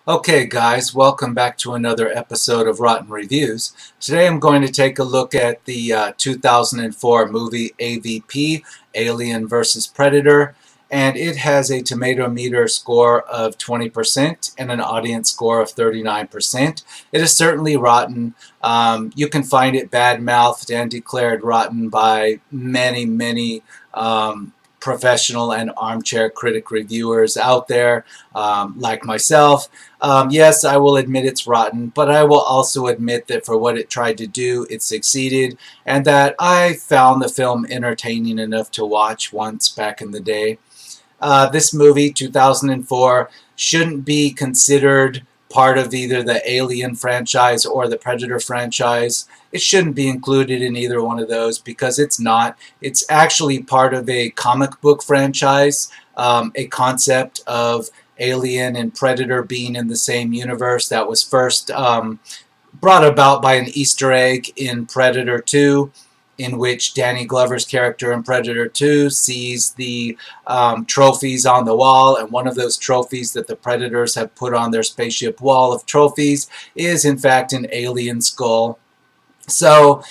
Okay guys, welcome back to another episode of Rotten Reviews. Today I'm going to take a look at the 2004 movie AVP, Alien vs. Predator, and it has a tomato meter score of 20% and an audience score of 39%. It is certainly rotten. You can find it bad-mouthed and declared rotten by many professional and armchair critic reviewers out there, like myself. Yes, I will admit it's rotten, but I will also admit that for what it tried to do, it succeeded, and that I found the film entertaining enough to watch once back in the day. This movie, 2004, shouldn't be considered part of either the Alien franchise or the Predator franchise. It shouldn't be included in either one of those because it's not. It's actually part of a comic book franchise, a concept of Alien and Predator being in the same universe that was first brought about by an Easter egg in Predator 2, in which Danny Glover's character in Predator 2 sees the trophies on the wall, and one of those trophies that the Predators have put on their spaceship wall of trophies is in fact an alien skull. So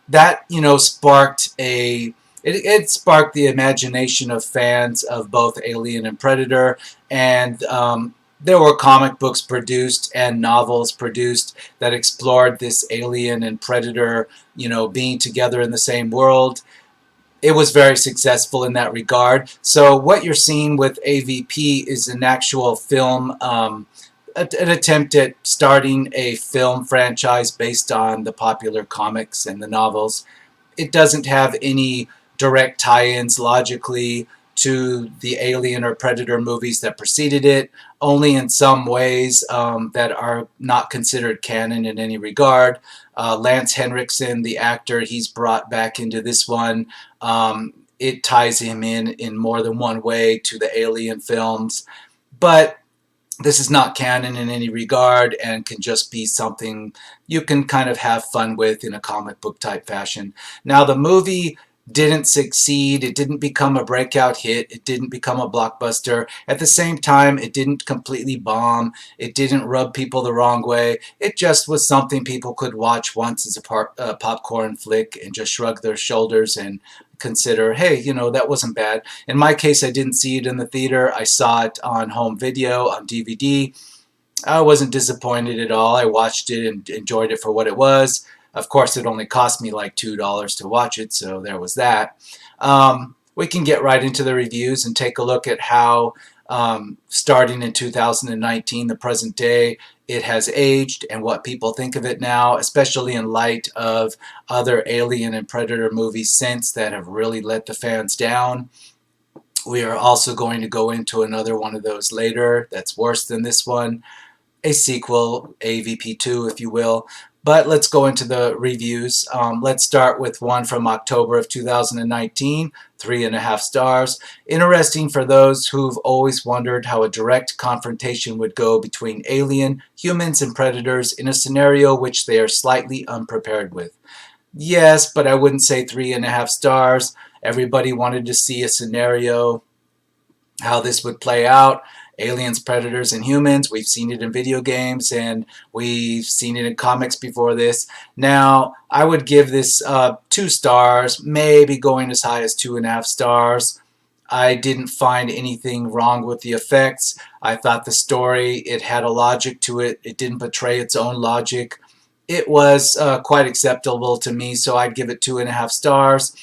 that, sparked it sparked the imagination of fans of both Alien and Predator, and there were comic books produced and novels produced that explored this Alien and Predator, being together in the same world. It was very successful in that regard. So what you're seeing with AVP is an actual film, an attempt at starting a film franchise based on the popular comics and the novels. It doesn't have any direct tie-ins logically to the Alien or Predator movies that preceded it, only in some ways that are not considered canon in any regard. Lance Henriksen, the actor, he's brought back into this one. It ties him in more than one way to the Alien films, but this is not canon in any regard and can just be something you can kind of have fun with in a comic book type fashion. Now, the movie didn't succeed. It didn't become a breakout hit. It didn't become a blockbuster. At the same time, it didn't completely bomb. It didn't rub people the wrong way. It just was something people could watch once as a popcorn flick and just shrug their shoulders and consider, hey, that wasn't bad. In my case, I didn't see it in the theater. I saw it on home video, on DVD. I wasn't disappointed at all. I watched it and enjoyed it for what it was. Of course, it only cost me like $2 to watch it, so there was that. We can get right into the reviews and take a look at how, starting in 2019, the present day, it has aged and what people think of it now, especially in light of other Alien and Predator movies since that have really let the fans down. We are also going to go into another one of those later that's worse than this one, a sequel, AVP2, if you will. But let's go into the reviews. Let's start with one from October of 2019, 3.5 stars. Interesting for those who've always wondered how a direct confrontation would go between alien, humans, and predators in a scenario which they are slightly unprepared with. Yes, but I wouldn't say 3.5 stars. Everybody wanted to see a scenario, how this would play out. Aliens, predators, and humans. We've seen it in video games, and we've seen it in comics before this. Now, I would give this 2 stars, maybe going as high as 2.5 stars. I didn't find anything wrong with the effects. I thought the story, it had a logic to it. It didn't betray its own logic. It was quite acceptable to me, so I'd give it 2.5 stars.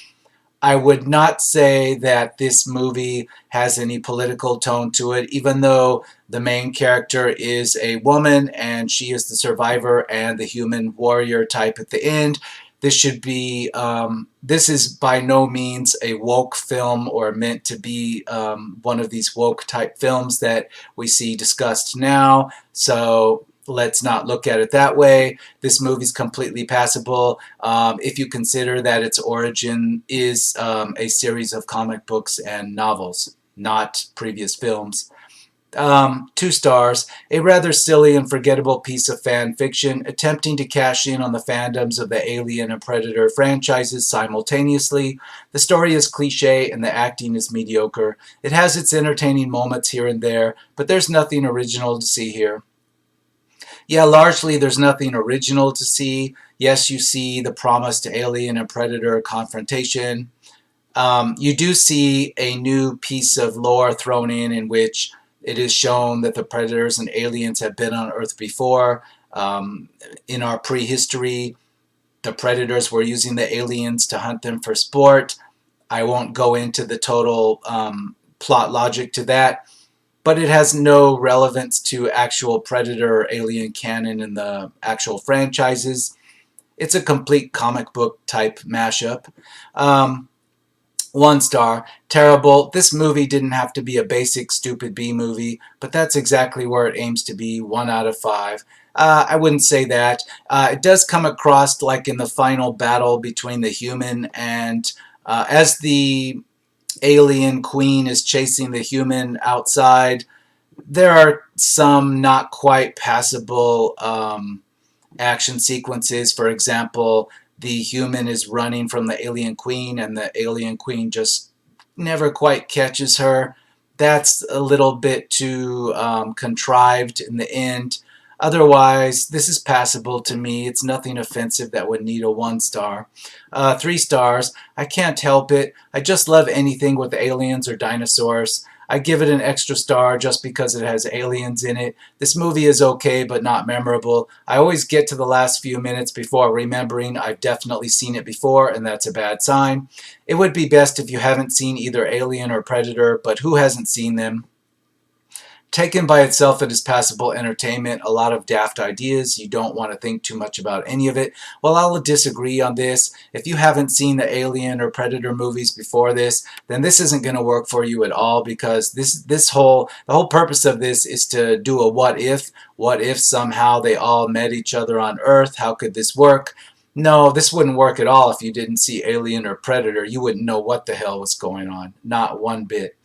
I would not say that this movie has any political tone to it, even though the main character is a woman and she is the survivor and the human warrior type at the end. This should be, this is by no means a woke film or meant to be one of these woke type films that we see discussed now. So let's not look at it that way. This movie's completely passable if you consider that its origin is a series of comic books and novels, not previous films. 2 stars, a rather silly and forgettable piece of fan fiction attempting to cash in on the fandoms of the Alien and Predator franchises simultaneously. The story is cliche and the acting is mediocre. It has its entertaining moments here and there, but there's nothing original to see here. Yeah, largely there's nothing original to see. Yes, you see the promised alien and predator confrontation. You do see a new piece of lore thrown in which it is shown that the predators and aliens have been on Earth before. In our prehistory, the predators were using the aliens to hunt them for sport. I won't go into the total plot logic to that, but it has no relevance to actual predator or alien canon in the actual franchises. It's a complete comic book type mashup. Um, 1 star, terrible. This movie didn't have to be a basic stupid B movie, but that's exactly where it aims to be. 1 out of 5. I wouldn't say that. It does come across like in the final battle between the human and as the alien queen is chasing the human outside, there are some not quite passable action sequences. For example, the human is running from the alien queen and the alien queen just never quite catches her. That's a little bit too contrived in the end. Otherwise, this is passable to me. It's nothing offensive that would need a 1 star. 3 stars, I can't help it. I just love anything with aliens or dinosaurs. I give it an extra star just because it has aliens in it. This movie is okay, but not memorable. I always get to the last few minutes before remembering I've definitely seen it before, and that's a bad sign. It would be best if you haven't seen either Alien or Predator, but who hasn't seen them? Taken by itself, it is passable entertainment, a lot of daft ideas. You don't want to think too much about any of it. Well, I'll disagree on this. If you haven't seen the Alien or Predator movies before this, then this isn't going to work for you at all, because the whole purpose of this is to do a what if. What if somehow they all met each other on Earth? How could this work? No, this wouldn't work at all if you didn't see Alien or Predator. You wouldn't know what the hell was going on. Not one bit.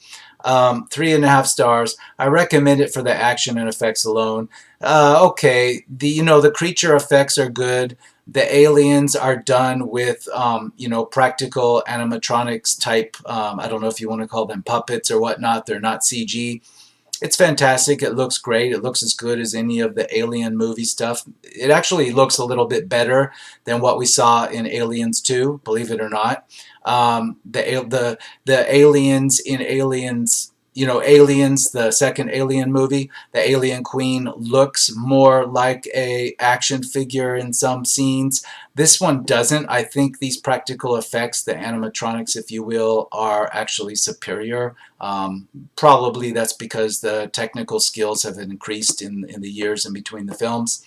3.5 stars. I recommend it for the action and effects alone. Okay, the creature effects are good. The aliens are done with practical animatronics type. I don't know if you want to call them puppets or whatnot. They're not CG. It's fantastic. It looks great. It looks as good as any of the Alien movie stuff. It actually looks a little bit better than what we saw in Aliens 2, believe it or not. The aliens in Aliens, Aliens, the second Alien movie, the Alien Queen looks more like a action figure in some scenes. This one doesn't. I think these practical effects, the animatronics, if you will, are actually superior. Probably that's because the technical skills have increased in the years in between the films.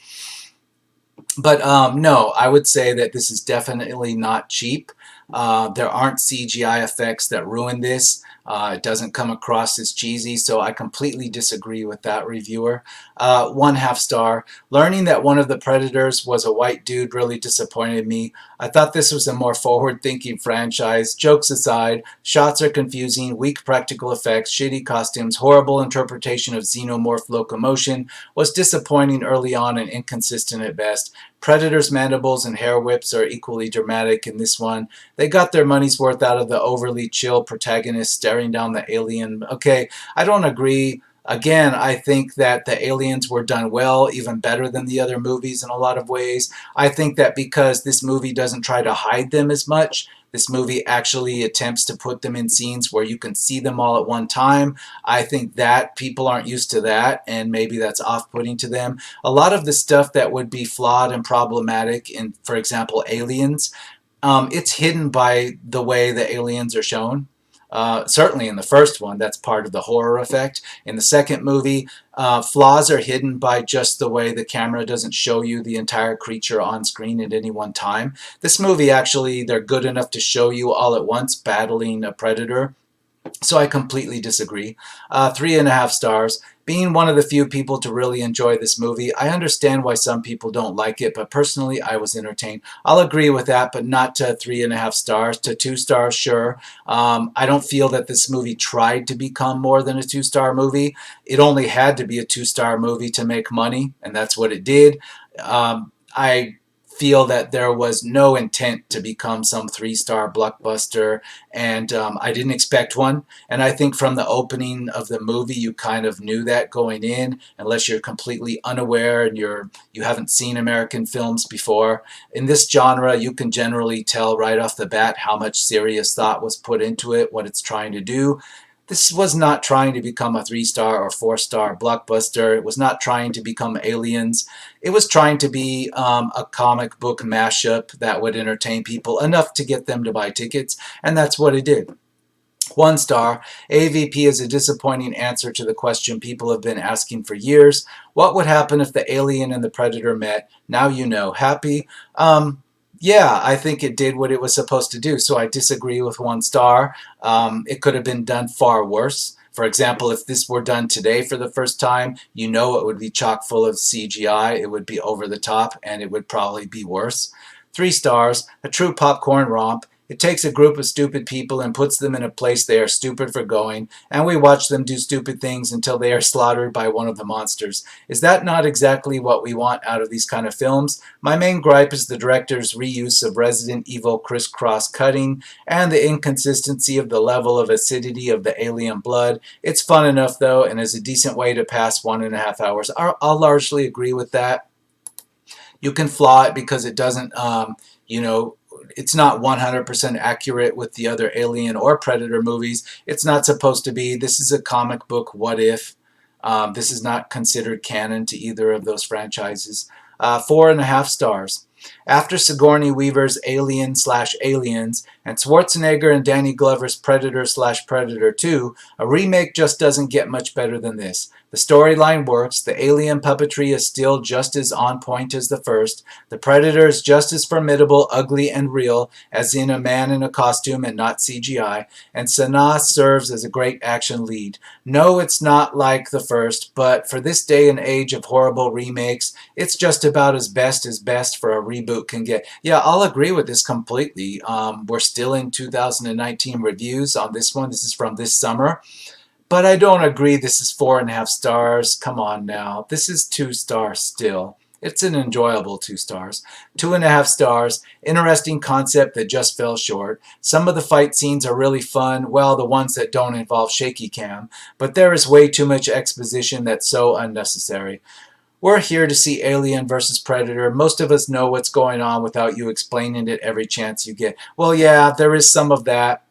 But no, I would say that this is definitely not cheap. There aren't CGI effects that ruin this. It doesn't come across as cheesy, so I completely disagree with that reviewer. 1/2 star. Learning that one of the Predators was a white dude really disappointed me. I thought this was a more forward-thinking franchise. Jokes aside, shots are confusing, weak practical effects, shitty costumes, horrible interpretation of xenomorph locomotion, was disappointing early on and inconsistent at best. Predator's mandibles and hair whips are equally dramatic in this one. They got their money's worth out of the overly chill protagonist staring down the alien. Okay, I don't agree. Again, I think that the aliens were done well, even better than the other movies in a lot of ways. I think that because this movie doesn't try to hide them as much, this movie actually attempts to put them in scenes where you can see them all at one time. I think that people aren't used to that, and maybe that's off-putting to them. A lot of the stuff that would be flawed and problematic in, for example, Aliens, it's hidden by the way the aliens are shown. Certainly in the first one, that's part of the horror effect. In the second movie, flaws are hidden by just the way the camera doesn't show you the entire creature on screen at any one time. This movie, actually, they're good enough to show you all at once battling a predator. So I completely disagree. 3.5 stars. Being one of the few people to really enjoy this movie, I understand why some people don't like it, but personally, I was entertained. I'll agree with that, but not to 3.5 stars. To 2 stars, sure. I don't feel that this movie tried to become more than a 2-star movie. It only had to be a 2-star movie to make money, and that's what it did. I feel that there was no intent to become some three-star blockbuster, and I didn't expect one. And I think from the opening of the movie, you kind of knew that going in, unless you're completely unaware and you haven't seen American films before. In this genre, you can generally tell right off the bat how much serious thought was put into it, what it's trying to do. This was not trying to become a three-star or four-star blockbuster. It was not trying to become Aliens. It was trying to be a comic book mashup that would entertain people enough to get them to buy tickets, and that's what it did. 1 star. AVP is a disappointing answer to the question people have been asking for years. What would happen if the alien and the predator met? Now you know. Happy? Yeah, I think it did what it was supposed to do. So I disagree with 1 star. It could have been done far worse. For example, if this were done today for the first time, you know it would be chock full of CGI. It would be over the top, and it would probably be worse. 3 stars. A true popcorn romp. It takes a group of stupid people and puts them in a place they are stupid for going, and we watch them do stupid things until they are slaughtered by one of the monsters. Is that not exactly what we want out of these kind of films? My main gripe is the director's reuse of Resident Evil crisscross cutting and the inconsistency of the level of acidity of the alien blood. It's fun enough, though, and is a decent way to pass 1.5 hours. I'll largely agree with that. You can flaw it because it doesn't, you know, it's not 100% accurate with the other Alien or Predator movies. It's not supposed to be. This is a comic book what if. This is not considered canon to either of those franchises. 4.5 stars. After Sigourney Weaver's Alien/Aliens and Schwarzenegger and Danny Glover's Predator/Predator 2, a remake just doesn't get much better than this. The storyline works, the alien puppetry is still just as on point as the first, the Predator is just as formidable, ugly, and real as in a man in a costume and not CGI, and Sanaa serves as a great action lead. No, it's not like the first, but for this day and age of horrible remakes, it's just about as best for a reboot can get. Yeah, I'll agree with this completely. We're still in 2019 reviews on this one. This is from this summer. But I don't agree this is 4.5 stars. Come on now. This is 2 stars still. It's an enjoyable 2 stars. 2.5 stars. Interesting concept that just fell short. Some of the fight scenes are really fun. Well, the ones that don't involve shaky cam. But there is way too much exposition that's so unnecessary. We're here to see Alien versus Predator. Most of us know what's going on without you explaining it every chance you get. Well, yeah, there is some of that.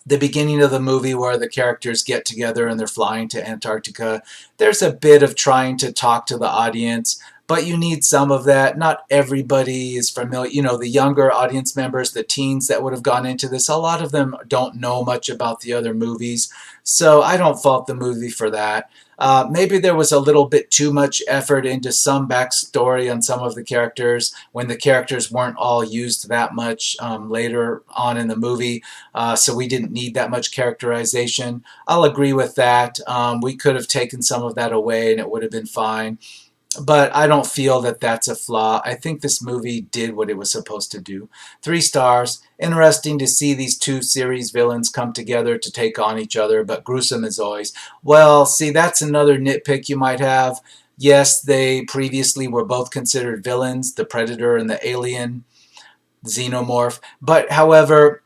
The beginning of the movie where the characters get together and they're flying to Antarctica, there's a bit of trying to talk to the audience, but you need some of that. Not everybody is familiar. You know, the younger audience members, the teens that would have gone into this, a lot of them don't know much about the other movies, so I don't fault the movie for that. Maybe there was a little bit too much effort into some backstory on some of the characters when the characters weren't all used that much later on in the movie, so we didn't need that much characterization. I'll agree with that. We could have taken some of that away and it would have been fine. But I don't feel that that's a flaw. I think this movie did what it was supposed to do. 3 stars. Interesting to see these two series villains come together to take on each other, but gruesome as always. Well, see, that's another nitpick you might have. Yes, they previously were both considered villains, the Predator and the Alien Xenomorph. But, however,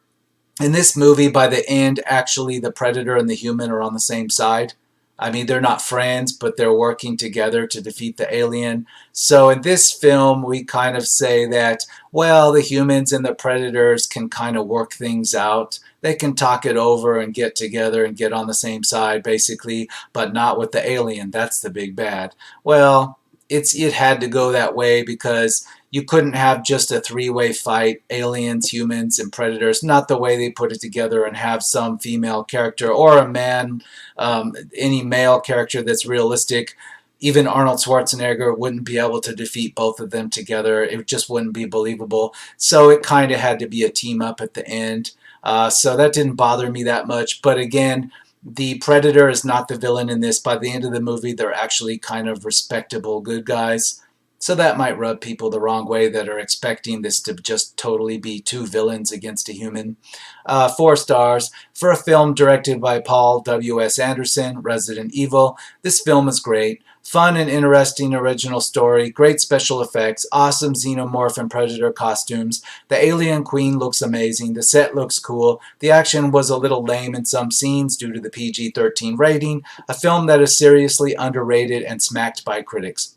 in this movie, by the end, actually the Predator and the human are on the same side. I mean, they're not friends, but they're working together to defeat the alien. So in this film, we kind of say that, well, the humans and the predators can kind of work things out. They can talk it over and get together and get on the same side, basically, but not with the alien. That's the big bad. Well, it had to go that way because you couldn't have just a three-way fight, aliens, humans, and predators, not the way they put it together, and have some female character or a man, any male character that's realistic. Even Arnold Schwarzenegger wouldn't be able to defeat both of them together. It just wouldn't be believable. So it kind of had to be a team up at the end. So that didn't bother me that much. But again, the Predator is not the villain in this. By the end of the movie, they're actually kind of respectable good guys. So that might rub people the wrong way that are expecting this to just totally be two villains against a human. 4 stars. For a film directed by Paul W.S. Anderson, Resident Evil, this film is great. Fun and interesting original story, great special effects, awesome xenomorph and predator costumes. The alien queen looks amazing. The set looks cool. The action was a little lame in some scenes due to the PG-13 rating. A film that is seriously underrated and smacked by critics.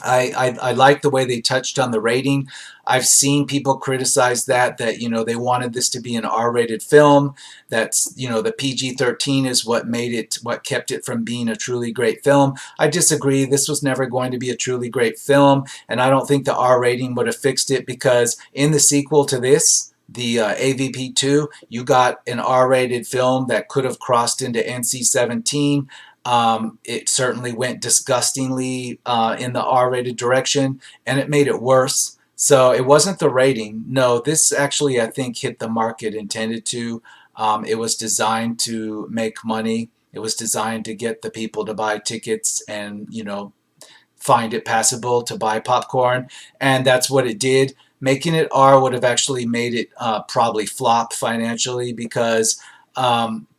I like the way they touched on the rating. I've seen people criticize that they wanted this to be an R-rated film. That's the PG-13 is what kept it from being a truly great film. I disagree. This was never going to be a truly great film, and I don't think the R rating would have fixed it, because in the sequel to this, the AVP 2, you got an R-rated film that could have crossed into NC-17. It certainly went disgustingly in the R-rated direction, and it made it worse. So it wasn't the rating. No, this actually, I think, hit the mark it intended to. It was designed to make money. It was designed to get the people to buy tickets and, find it passable to buy popcorn, and that's what it did. Making it R would have actually made it probably flop financially, because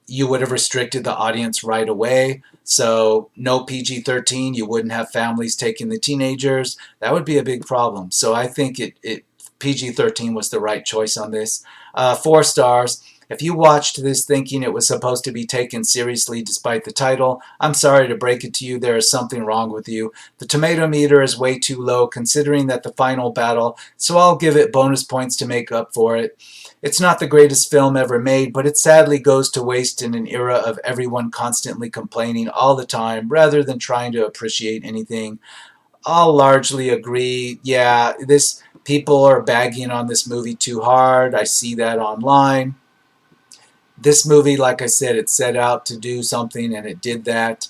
you would have restricted the audience right away. So no PG-13, you wouldn't have families taking the teenagers. That would be a big problem. So I think PG-13 was the right choice on this. 4 stars. If you watched this thinking it was supposed to be taken seriously despite the title, I'm sorry to break it to you, there is something wrong with you. The tomato meter is way too low considering that the final battle, so I'll give it bonus points to make up for it. It's not the greatest film ever made, but it sadly goes to waste in an era of everyone constantly complaining all the time rather than trying to appreciate anything. I'll largely agree. Yeah, people are bagging on this movie too hard. I see that online. This movie, like I said, it set out to do something, and it did that.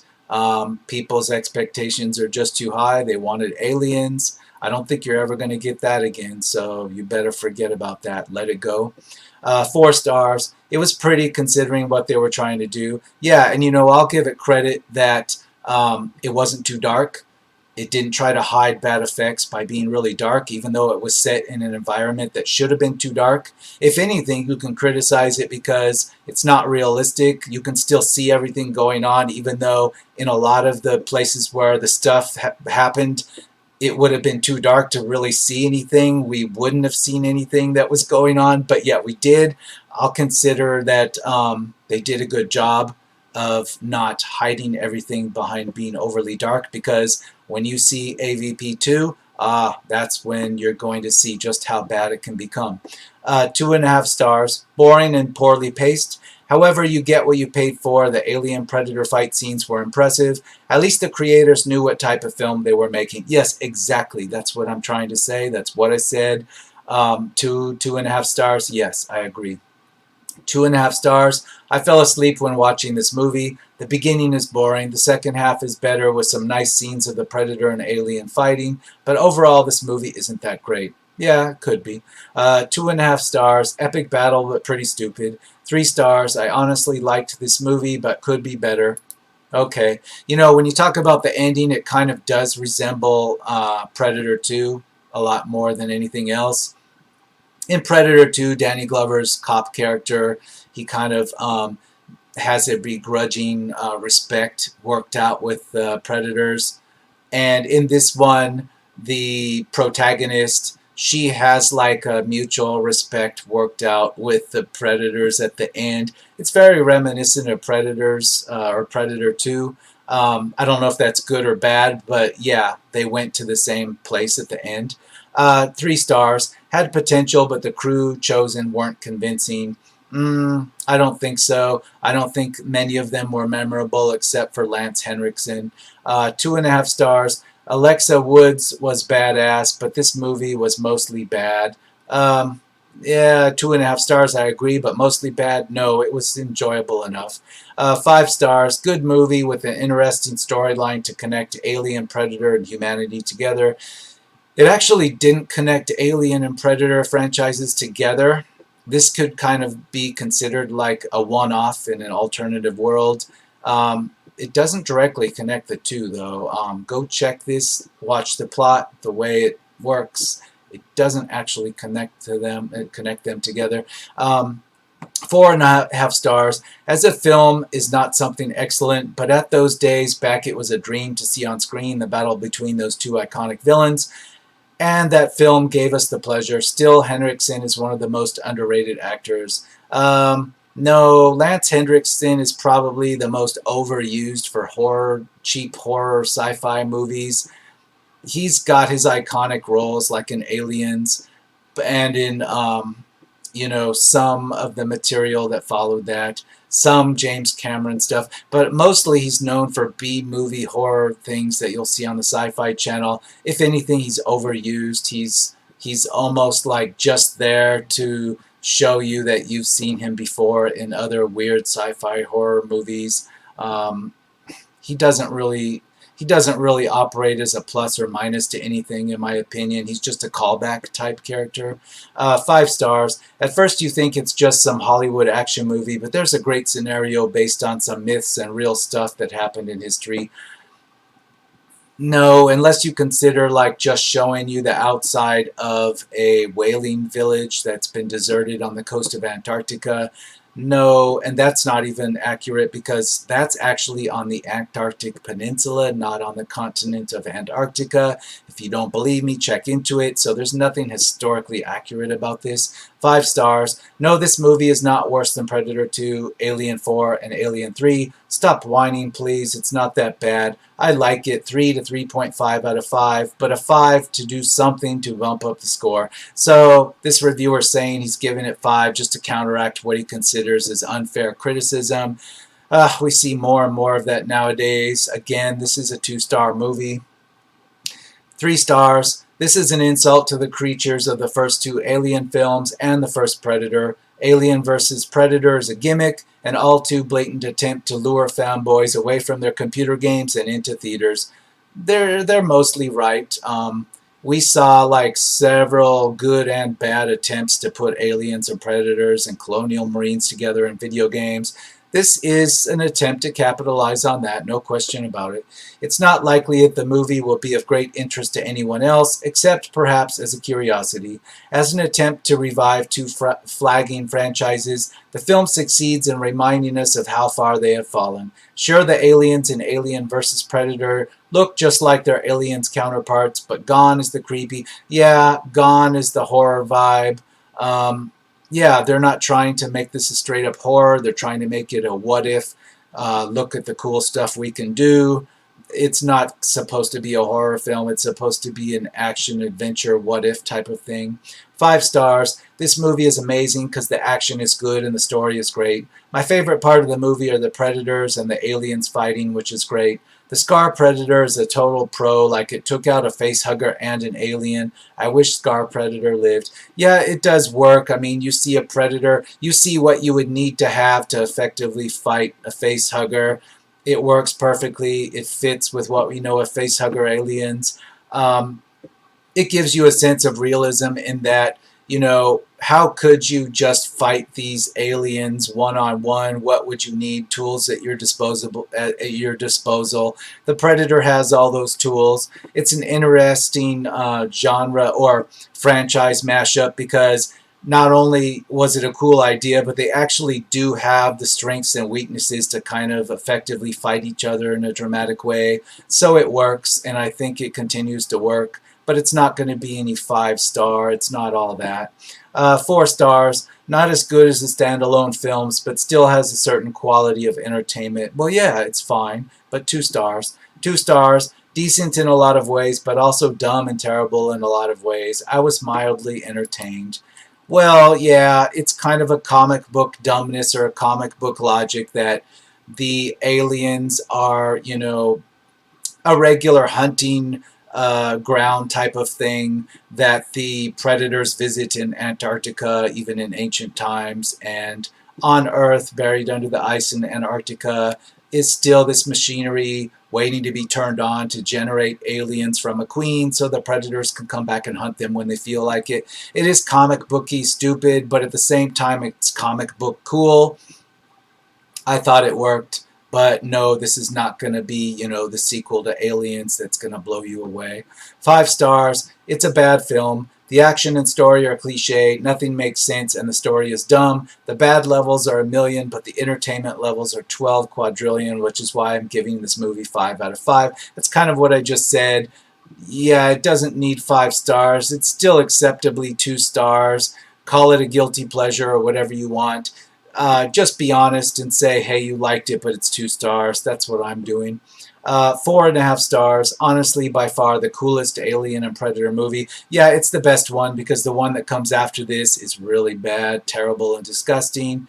People's expectations are just too high. They wanted aliens. I don't think you're ever going to get that again, so you better forget about that. Let it go. 4 stars. It was pretty considering what they were trying to do. Yeah, and I'll give it credit that it wasn't too dark. It didn't try to hide bad effects by being really dark, even though it was set in an environment that should have been too dark. If anything, you can criticize it because it's not realistic. You can still see everything going on, even though in a lot of the places where the stuff happened, it would have been too dark to really see anything. We wouldn't have seen anything that was going on, but yeah, we did. I'll consider that they did a good job of not hiding everything behind being overly dark, because when you see AVP2, that's when you're going to see just how bad it can become. 2.5 stars, boring and poorly paced. However, you get what you paid for. The alien predator fight scenes were impressive. At least the creators knew what type of film they were making. Yes, exactly. That's what I'm trying to say. That's what I said. 2.5 stars. Yes, I agree. 2.5 stars. I fell asleep when watching this movie. The beginning is boring. The second half is better with some nice scenes of the predator and alien fighting. But overall, this movie isn't that great. Yeah, it could be. 2.5 stars. Epic battle, but pretty stupid. 3 stars. I honestly liked this movie, but could be better. Okay. When you talk about the ending, it kind of does resemble Predator 2 a lot more than anything else. In Predator 2, Danny Glover's cop character, he kind of has a begrudging respect worked out with predators. And in this one, the protagonist, she has like a mutual respect worked out with the predators at the end. It's very reminiscent of Predators or Predator 2. I don't know if that's good or bad, but yeah, they went to the same place at the end. 3 stars. Had potential, but the crew chosen weren't convincing. I don't think so. I don't think many of them were memorable except for Lance Henriksen. 2.5 stars. Alexa Woods was badass, but this movie was mostly bad. Yeah, 2.5 stars, I agree, but mostly bad. No, it was enjoyable enough. 5 stars. Good movie with an interesting storyline to connect Alien, Predator, and humanity together. It actually didn't connect Alien and Predator franchises together. This could kind of be considered like a one-off in an alternative world. It doesn't directly connect the two, though. Go check this, watch the plot, the way it works. It doesn't actually connect them together. 4.5 stars. As a film, is not something excellent, but at those days back, it was a dream to see on screen the battle between those two iconic villains, and that film gave us the pleasure. Still, Henriksen is one of the most underrated actors. No, Lance Henriksen is probably the most overused for horror, cheap horror sci-fi movies. He's got his iconic roles like in Aliens and in some of the material that followed that, some James Cameron stuff, but mostly he's known for B-movie horror things that you'll see on the Sci-Fi Channel. If anything, he's overused. He's almost like just there to show you that you've seen him before in other weird sci-fi horror movies. Um, he doesn't really he doesn't really operate as a plus or minus to anything, in my opinion. He's just a callback type character. 5 stars. At first you think it's just some Hollywood action movie, but there's a great scenario based on some myths and real stuff that happened in history. No, unless you consider like just showing you the outside of a whaling village that's been deserted on the coast of Antarctica. No, and that's not even accurate because that's actually on the Antarctic Peninsula, not on the continent of Antarctica. If you don't believe me, check into it. So there's nothing historically accurate about this. 5 stars. No, this movie is not worse than Predator 2, Alien 4, and Alien 3. Stop whining, please. It's not that bad. I like it. 3 to 3.5 out of 5, but a 5 to do something to bump up the score. So this reviewer saying he's giving it 5 just to counteract what he considers as unfair criticism. We see more and more of that nowadays. Again, this is a 2-star movie. 3 stars. This is an insult to the creatures of the first 2 Alien films and the first Predator. Alien vs. Predator is a gimmick, an all-too blatant attempt to lure fanboys away from their computer games and into theaters. They're mostly right. We saw like several good and bad attempts to put aliens and predators and colonial marines together in video games. This is an attempt to capitalize on that, no question about it. It's not likely that the movie will be of great interest to anyone else, except perhaps as a curiosity. As an attempt to revive 2 flagging franchises, the film succeeds in reminding us of how far they have fallen. Sure, the aliens in Alien vs. Predator look just like their aliens counterparts, but gone is the creepy. Yeah, gone is the horror vibe. Yeah, they're not trying to make this a straight-up horror. They're trying to make it a what-if, look at the cool stuff we can do. It's not supposed to be a horror film. It's supposed to be an action-adventure what-if type of thing. 5 stars. This movie is amazing because the action is good and the story is great. My favorite part of the movie are the predators and the aliens fighting, which is great. The Scar Predator is a total pro, like it took out a facehugger and an alien. I wish Scar Predator lived. Yeah, it does work. I mean, you see a predator, you see what you would need to have to effectively fight a facehugger. It works perfectly. It fits with what we know of facehugger aliens. It gives you a sense of realism in that, how could you just fight these aliens one-on-one? What would you need? Tools at your disposal. The Predator has all those tools. It's an interesting genre or franchise mashup because not only was it a cool idea, but they actually do have the strengths and weaknesses to kind of effectively fight each other in a dramatic way. So it works, and I think it continues to work. But it's not going to be any 5-star. It's not all that. 4 stars. Not as good as the standalone films, but still has a certain quality of entertainment. Well, yeah, it's fine, but 2 stars. 2 stars. Decent in a lot of ways, but also dumb and terrible in a lot of ways. I was mildly entertained. Well, yeah, it's kind of a comic book dumbness or a comic book logic that the aliens are, a regular hunting ground type of thing that the predators visit in Antarctica, even in ancient times, and on Earth, buried under the ice in Antarctica, is still this machinery waiting to be turned on to generate aliens from a queen so the predators can come back and hunt them when they feel like it. It is comic booky stupid, but at the same time it's comic book cool. I thought it worked. But no, this is not going to be, the sequel to Aliens that's going to blow you away. 5 stars. It's a bad film. The action and story are cliche, nothing makes sense, and the story is dumb. The bad levels are a million, but the entertainment levels are 12 quadrillion, which is why I'm giving this movie 5 out of 5. That's kind of what I just said. Yeah, it doesn't need 5 stars. It's still acceptably 2 stars. Call it a guilty pleasure or whatever you want. Just be honest and say, hey, you liked it, but it's 2 stars. That's what I'm doing. 4.5 stars. Honestly, by far the coolest Alien and Predator movie. Yeah, it's the best one because the one that comes after this is really bad, terrible, and disgusting.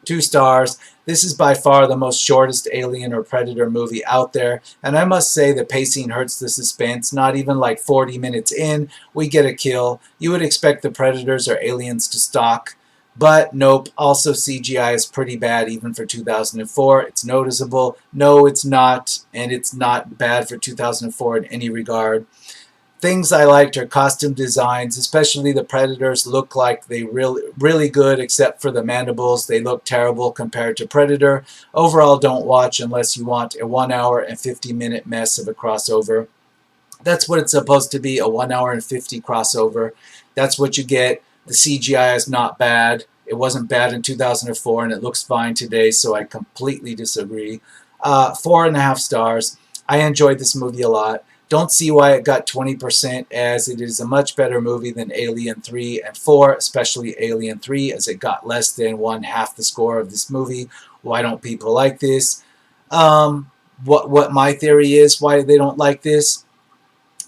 2 stars. This is by far the most shortest Alien or Predator movie out there, and I must say the pacing hurts the suspense. Not even like 40 minutes in, we get a kill. You would expect the Predators or Aliens to stalk, but nope. Also, CGI is pretty bad even for 2004. It's noticeable. No, it's not, and it's not bad for 2004 in any regard. Things I liked are costume designs, especially the Predators look like they really good except for the mandibles. They look terrible compared to Predator. Overall, don't watch unless you want a 1 hour and 50-minute mess of a crossover. That's what it's supposed to be, a 1 hour and 50 crossover. That's what you get. The CGI is not bad. It wasn't bad in 2004 and it looks fine today, so I completely disagree. 4.5 stars. I enjoyed this movie a lot. Don't see why it got 20%, as it is a much better movie than Alien 3 and 4, especially Alien 3, as it got less than one half the score of this movie. Why don't people like this? What my theory is why they don't like this?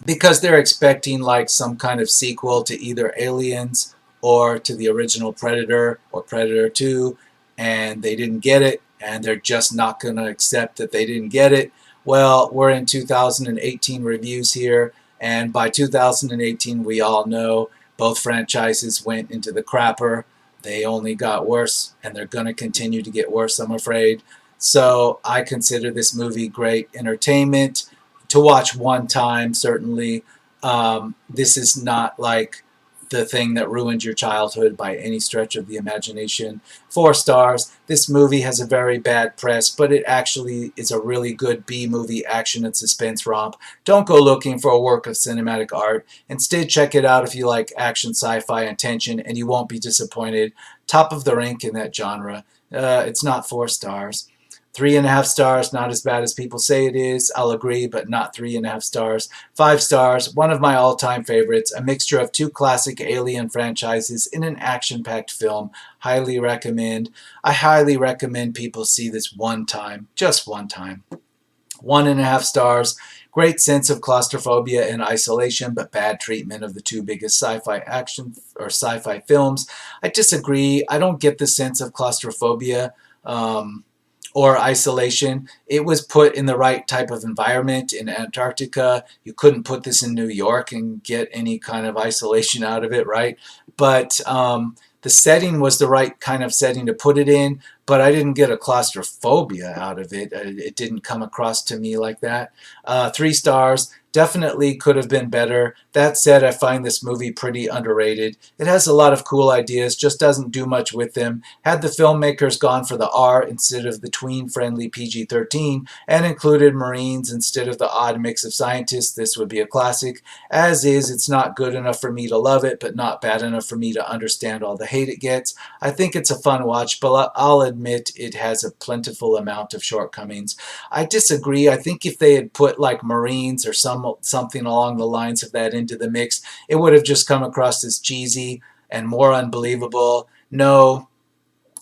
Because they're expecting like some kind of sequel to either Aliens or to the original Predator or Predator 2, and they didn't get it, and they're just not going to accept that they didn't get it. Well, we're in 2018 reviews here, and by 2018 we all know both franchises went into the crapper. They only got worse, and they're going to continue to get worse, I'm afraid. So I consider this movie great entertainment to watch one time, certainly. This is not like the thing that ruined your childhood by any stretch of the imagination. 4 stars. This movie has a very bad press, but it actually is a really good B-movie action and suspense romp. Don't go looking for a work of cinematic art. Instead, check it out if you like action, sci-fi, and tension, and you won't be disappointed. Top of the rank in that genre. It's not 4 stars. 3.5 stars, not as bad as people say it is. I'll agree, but not 3.5 stars. 5 stars, one of my all-time favorites, a mixture of two classic Alien franchises in an action-packed film. Highly recommend. I highly recommend people see this one time, just one time. 1.5 stars. Great sense of claustrophobia and isolation, but bad treatment of the two biggest sci-fi action or sci-fi films. I disagree. I don't get the sense of claustrophobia. Or isolation. It was put in the right type of environment in Antarctica. You couldn't put this in New York and get any kind of isolation out of it, right? But the setting was the right kind of setting to put it in, but I didn't get a claustrophobia out of it. It didn't come across to me like that. 3 stars. Definitely could have been better. That said, I find this movie pretty underrated. It has a lot of cool ideas, just doesn't do much with them. Had the filmmakers gone for the R instead of the tween-friendly PG-13 and included Marines instead of the odd mix of scientists, this would be a classic. As is, it's not good enough for me to love it, but not bad enough for me to understand all the hate it gets. I think it's a fun watch, but I'll admit it has a plentiful amount of shortcomings. I disagree. I think if they had put like Marines or something along the lines of that into the mix, it would have just come across as cheesy and more unbelievable. No,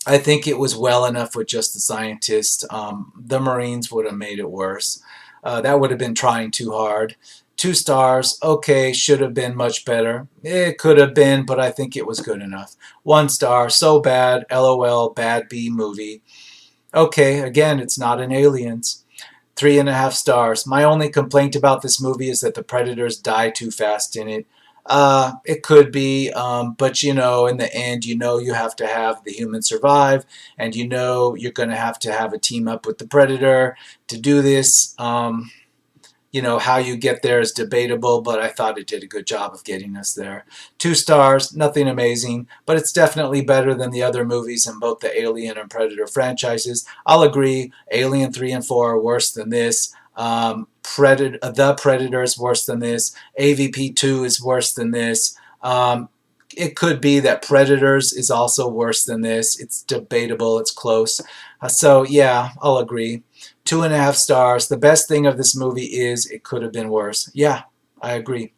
I think it was well enough with just the scientists. The Marines would have made it worse. That would have been trying too hard. 2 stars, okay, should have been much better. It could have been, but I think it was good enough. 1 star, so bad, LOL, bad B movie. Okay, again, it's not an Aliens. 3.5 stars. My only complaint about this movie is that the Predators die too fast in it. It could be, but you know, in the end, you know you have to have the human survive, and you know you're going to have a team up with the Predator to do this. You know, how you get there is debatable, but I thought it did a good job of getting us there. 2 stars, nothing amazing, but it's definitely better than the other movies in both the Alien and Predator franchises. I'll agree, Alien 3 and 4 are worse than this. The Predator is worse than this. AVP 2 is worse than this. It could be that Predators is also worse than this. It's debatable. It's close. So yeah, I'll agree. 2.5 stars. The best thing of this movie is it could have been worse. Yeah, I agree.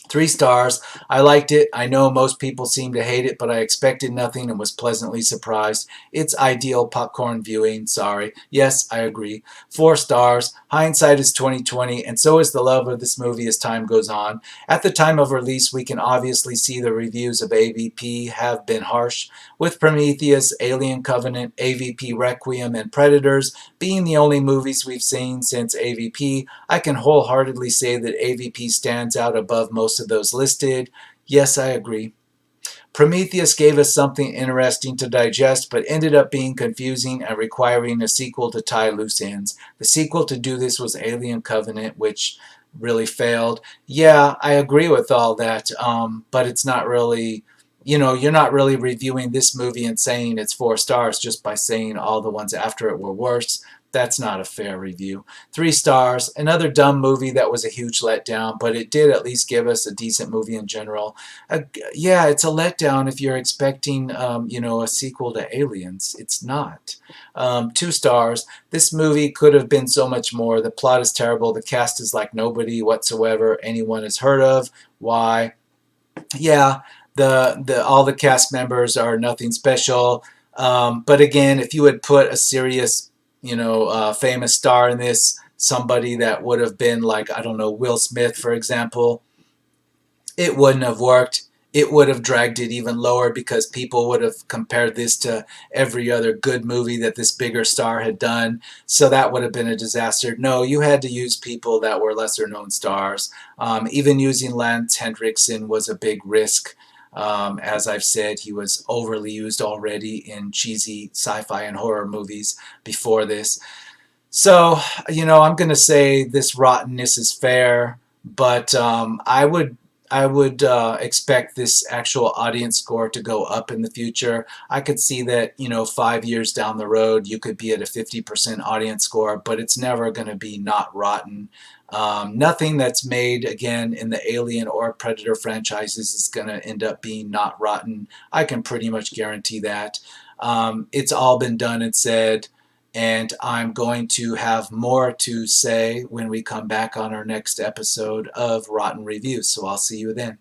3 stars. I liked it. I know most people seem to hate it, but I expected nothing and was pleasantly surprised. It's ideal popcorn viewing. Sorry. Yes, I agree. 4 stars. Hindsight is 2020, and so is the love of this movie as time goes on. At the time of release, we can obviously see the reviews of AVP have been harsh, with Prometheus, Alien Covenant, AVP Requiem, and Predators being the only movies we've seen since AVP. I can wholeheartedly say that AVP stands out above most of those listed. Yes, I agree. Prometheus gave us something interesting to digest, but ended up being confusing and requiring a sequel to tie loose ends. The sequel to do this was Alien Covenant, which really failed. Yeah, I agree with all that, but it's not really, you're not really reviewing this movie and saying it's 4 stars just by saying all the ones after it were worse. That's not a fair review. 3 stars. Another dumb movie that was a huge letdown, but it did at least give us a decent movie in general. Uh, yeah, it's a letdown if you're expecting, a sequel to Aliens. It's not. 2 stars. This movie could have been so much more. The plot is terrible. The cast is like nobody whatsoever anyone has heard of. Why? Yeah, the all the cast members are nothing special. But again, if you had put a serious, famous star in this, somebody that would have been like, I don't know, Will Smith, for example, it wouldn't have worked. It would have dragged it even lower because people would have compared this to every other good movie that this bigger star had done. So that would have been a disaster. No, you had to use people that were lesser known stars. Even using Lance Hendrickson was a big risk. As I've said, he was overly used already in cheesy sci-fi and horror movies before this. So, I'm going to say this rottenness is fair, but I would expect this actual audience score to go up in the future. I could see that, 5 years down the road, you could be at a 50% audience score, but it's never going to be not rotten. Nothing that's made, again, in the Alien or Predator franchises is going to end up being not rotten. I can pretty much guarantee that. It's all been done and said, and I'm going to have more to say when we come back on our next episode of Rotten Reviews. So I'll see you then.